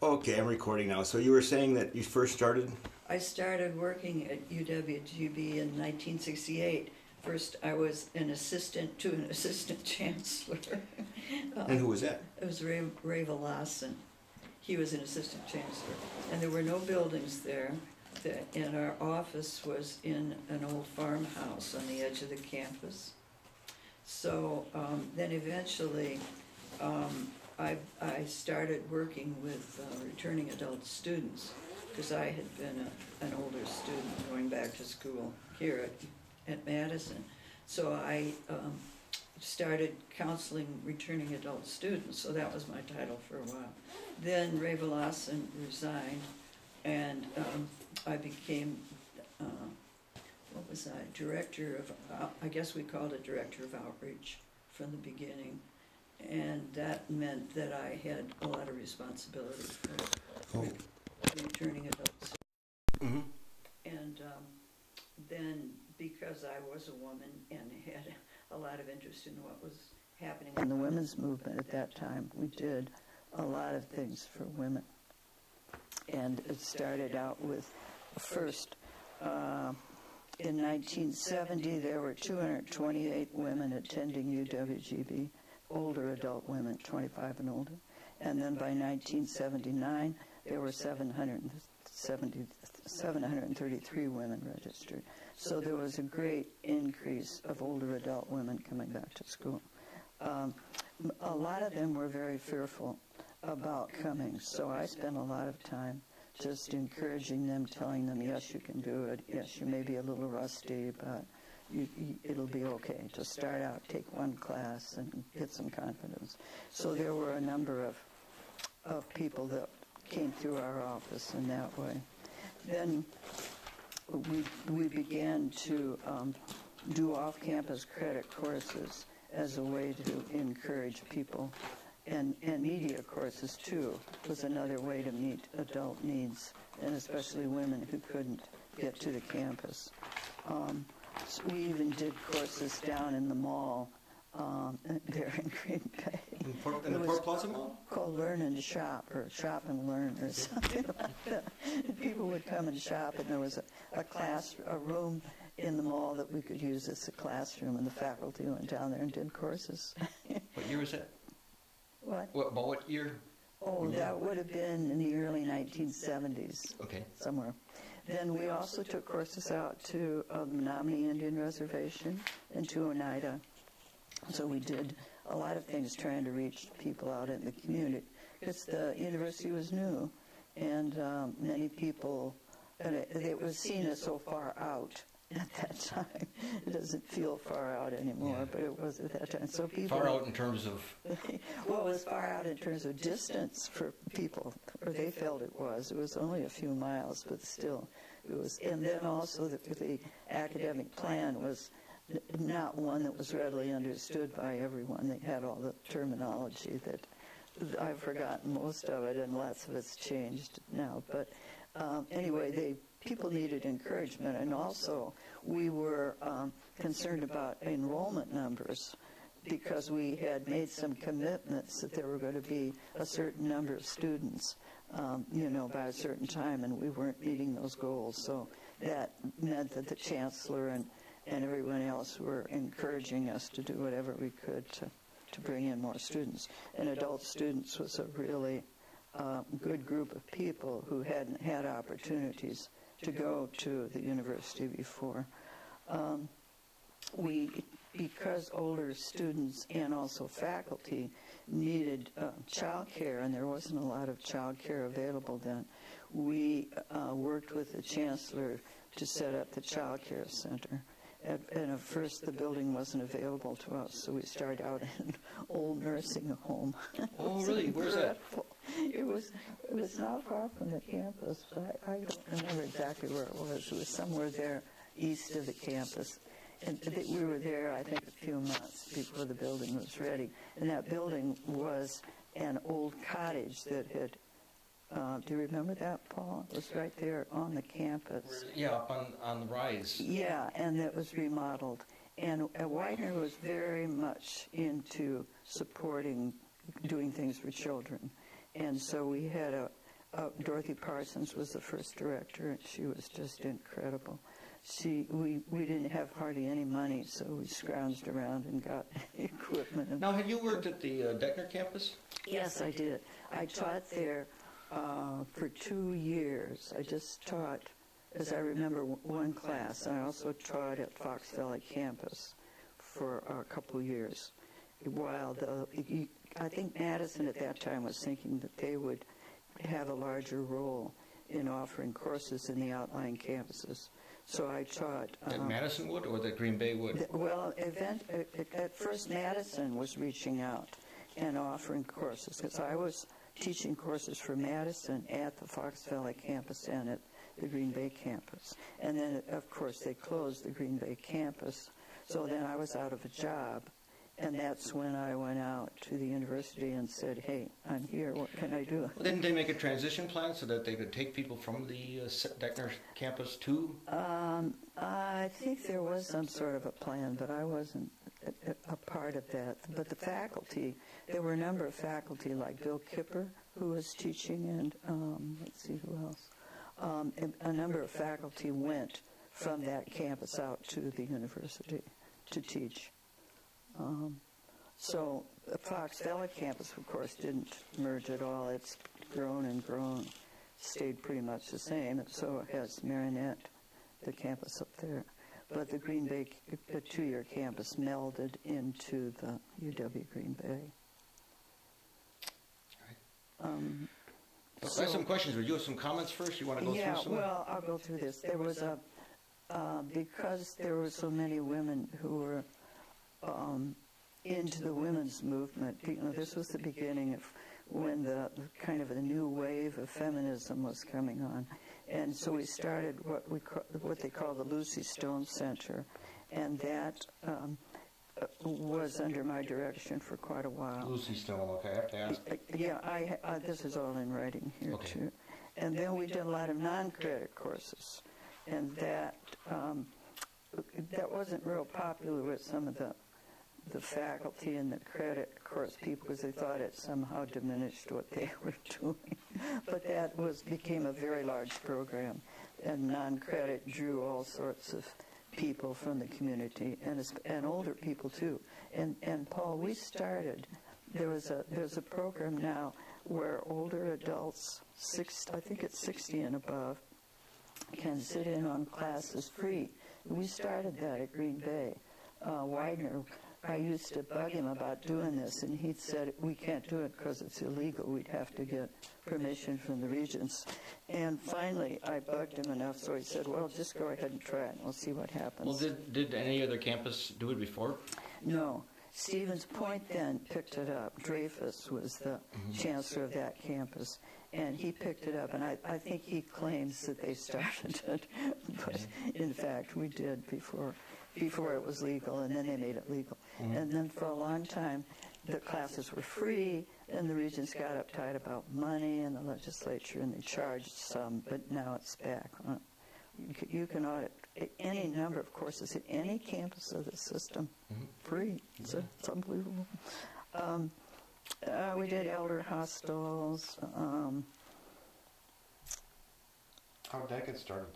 Okay, I'm recording now. So you were saying that you first started? I started working at UWGB in 1968. First, I was an assistant to an assistant chancellor. And who was that? It was Ray Valassen. He was an assistant chancellor. And there were no buildings there. And our office was in an old farmhouse on the edge of the campus. So then eventually I started working with returning adult students, because I had been an older student going back to school here at Madison. So I started counseling returning adult students, so that was my title for a while. Then Ray Valassen resigned, and I became, what was I, director of, I guess we called it director of outreach from the beginning. And that meant that I had a lot of responsibility for returning adults. Mm-hmm. And then, because I was a woman and had a lot of interest in what was happening in the women's movement at that time, we did a lot of things for women. And it started out with, first, in 1970, there were 228 women attending UWGB. Older adult women, 25 and older. And then by 1979, there were 733 women registered. So there was a great increase of older adult women coming back to school. A lot of them were very fearful about coming, so I spent a lot of time just encouraging them, telling them, yes, you can do it. Yes, you may be a little rusty, but it'll be okay. To start out, take one class and get some confidence. So there were a number of people that came through our office in that way. Then we began to do off-campus credit courses as a way to encourage people. And media courses, too, was another way to meet adult needs, and especially women who couldn't get to the campus. So we even did courses down in the mall there in Green Bay. In the Port Plaza Mall? Called Learn and Shop, or Shop and Learn, or something like that. And people would come and shop, and there was a room in the mall that we could use as a classroom, and the faculty went down there and did courses. What year was that? What? What year? Oh, that would have been in the early 1970s. Okay. Somewhere. Then we also took courses out to the Menominee Indian Reservation and to Oneida. So we did a lot of things trying to reach people out in the community, because the university was new, and many people, it was seen as so far out at that time. It doesn't feel far out anymore, yeah. But it was at that time. So people far out in terms of well, it was far out in terms of distance for people, or they felt it was. It was only a few miles, but still, it was. And then also the academic plan was not one that was readily understood by everyone. They had all the terminology that I've forgotten most of it, and lots of it's changed now. But anyway, people needed encouragement, and also we were concerned about enrollment numbers, because we had made some commitments that there were going to be a certain number of students, by a certain time, and we weren't meeting those goals. So that meant that the chancellor and everyone else were encouraging us to do whatever we could to bring in more students. And adult students was a really good group of people who hadn't had opportunities to go to the university before. Because older students and also faculty needed child care, and there wasn't a lot of child care available then, we worked with the chancellor to set up the child care center. And at first the building wasn't available to us, so we started out in an old nursing home. Oh, really? Where's that? It was not far from the campus, but I don't remember exactly where it was. It was somewhere there east of the campus. And we were there, I think, a few months before the building was ready. And that building was an old cottage that had, do you remember that, Paul? It was right there on the campus. Yeah, up on the rise. Yeah, and it was remodeled. And Widener was very much into supporting doing things for children. And so we had Dorothy Parsons was the first director, and she was just incredible. We didn't have hardly any money, so we scrounged around and got equipment. Now, had you worked at the Deckner campus? Yes, I did. I taught there for 2 years. I just taught, as I remember, one class. I also taught at Fox Valley campus for a couple years. While I think Madison at that time was thinking that they would have a larger role in offering courses in the outlying campuses. So I taught... That Madison would, or that Green Bay would? Well, at first Madison was reaching out and offering courses, because I was teaching courses for Madison at the Fox Valley campus and at the Green Bay campus. And then, of course, they closed the Green Bay campus, so then I was out of a job. And that's when I went out to the university and said, hey, I'm here, what can I do? Well, didn't they make a transition plan so that they could take people from the Deckner campus to? I think there was some sort of a plan, but I wasn't a part of that. But the faculty, there were a number of faculty like Bill Kipper, who was teaching, and let's see who else. A number of faculty went from that campus out to the university to teach. So the Fox Valley campus, of course, didn't merge at all. It's grown and grown, stayed pretty much the same. And so has Marinette, the campus up there. But the Green Bay 2-year campus melded into the UW Green Bay. I have some questions. Would you have some comments first? You want to go through some? Yeah, well, I'll go through this. There was because there were so many women who were into the women's movement. You know, this was the beginning of when the kind of a new wave of feminism was coming on, and so we started what they call the Lucy Stone Center, and that was under my direction for quite a while. Lucy Stone, okay, I have to ask. Yeah, this is all in writing here too. And then we did a lot of non-credit courses, and that wasn't real popular with some of the faculty and the credit course people, because they thought it somehow diminished what they were doing. But that became a very large program, and non-credit drew all sorts of people from the community, and older people too. And Paul, we started, there's a program now where older adults, I think it's 60 and above, can sit in on classes free. We started that at Green Bay. Widener, I used to bug him about doing this, and he said, we can't do it because it's illegal. We'd have to get permission from the regents. And finally, I bugged him enough, so he said, well, just go ahead and try it, and we'll see what happens. Well, did any other campus do it before? No. Stevens Point then picked it up. Dreyfus was the chancellor of that campus, and he picked it up, and I think he claims that they started it, but in fact we did before it was legal, and then they made it legal. And then for a long time the classes were free, and the regents got uptight about money in the legislature, and they charged some, but now it's back. You can audit any number of courses at any campus of the system free. It's unbelievable. We did elder hostels. How did that get started?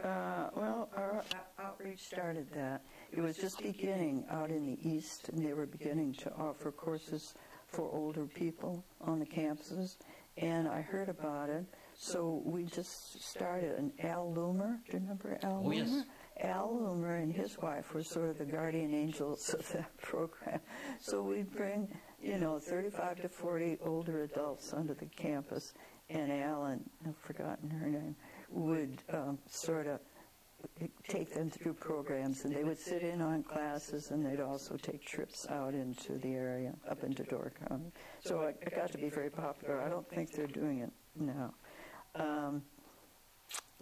Well, our outreach started that. It was just beginning out in the East, and they were beginning to offer courses for older people on the campuses, and I heard about it. So we just started. And Al Loomer, do you remember Al Loomer? Yes. Al Loomer and his wife were sort of the guardian angels of that program. So we'd bring, 35 to 40 older adults onto the campus, and Al, and I've forgotten her name, would sort of take them through programs, and they would sit in on classes, and they'd also take trips out into the area, up into Door County. So it got to be very popular. I don't think they're doing it now.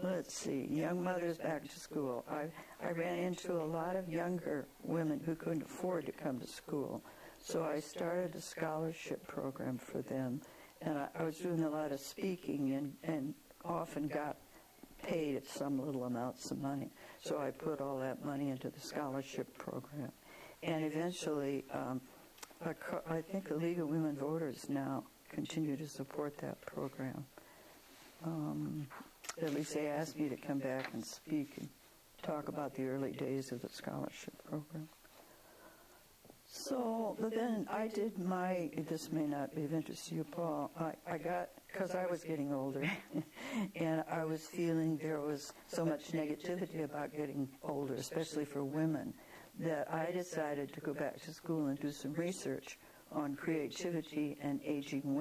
Let's see, young mothers back to school. I ran into a lot of younger women who couldn't afford to come to school, so I started a scholarship program for them, and I was doing a lot of speaking and often got paid at some little amounts of money. So I put all that money into the scholarship program. And eventually, I think the League of Women Voters now continue to support that program. at least they asked me to come back and speak and talk about the early days of the scholarship program. So, but then I did this may not be of interest to you, Paul, because I was getting older, and I was feeling there was so much negativity about getting older, especially for women, that I decided to go back to school and do some research on creativity and aging women.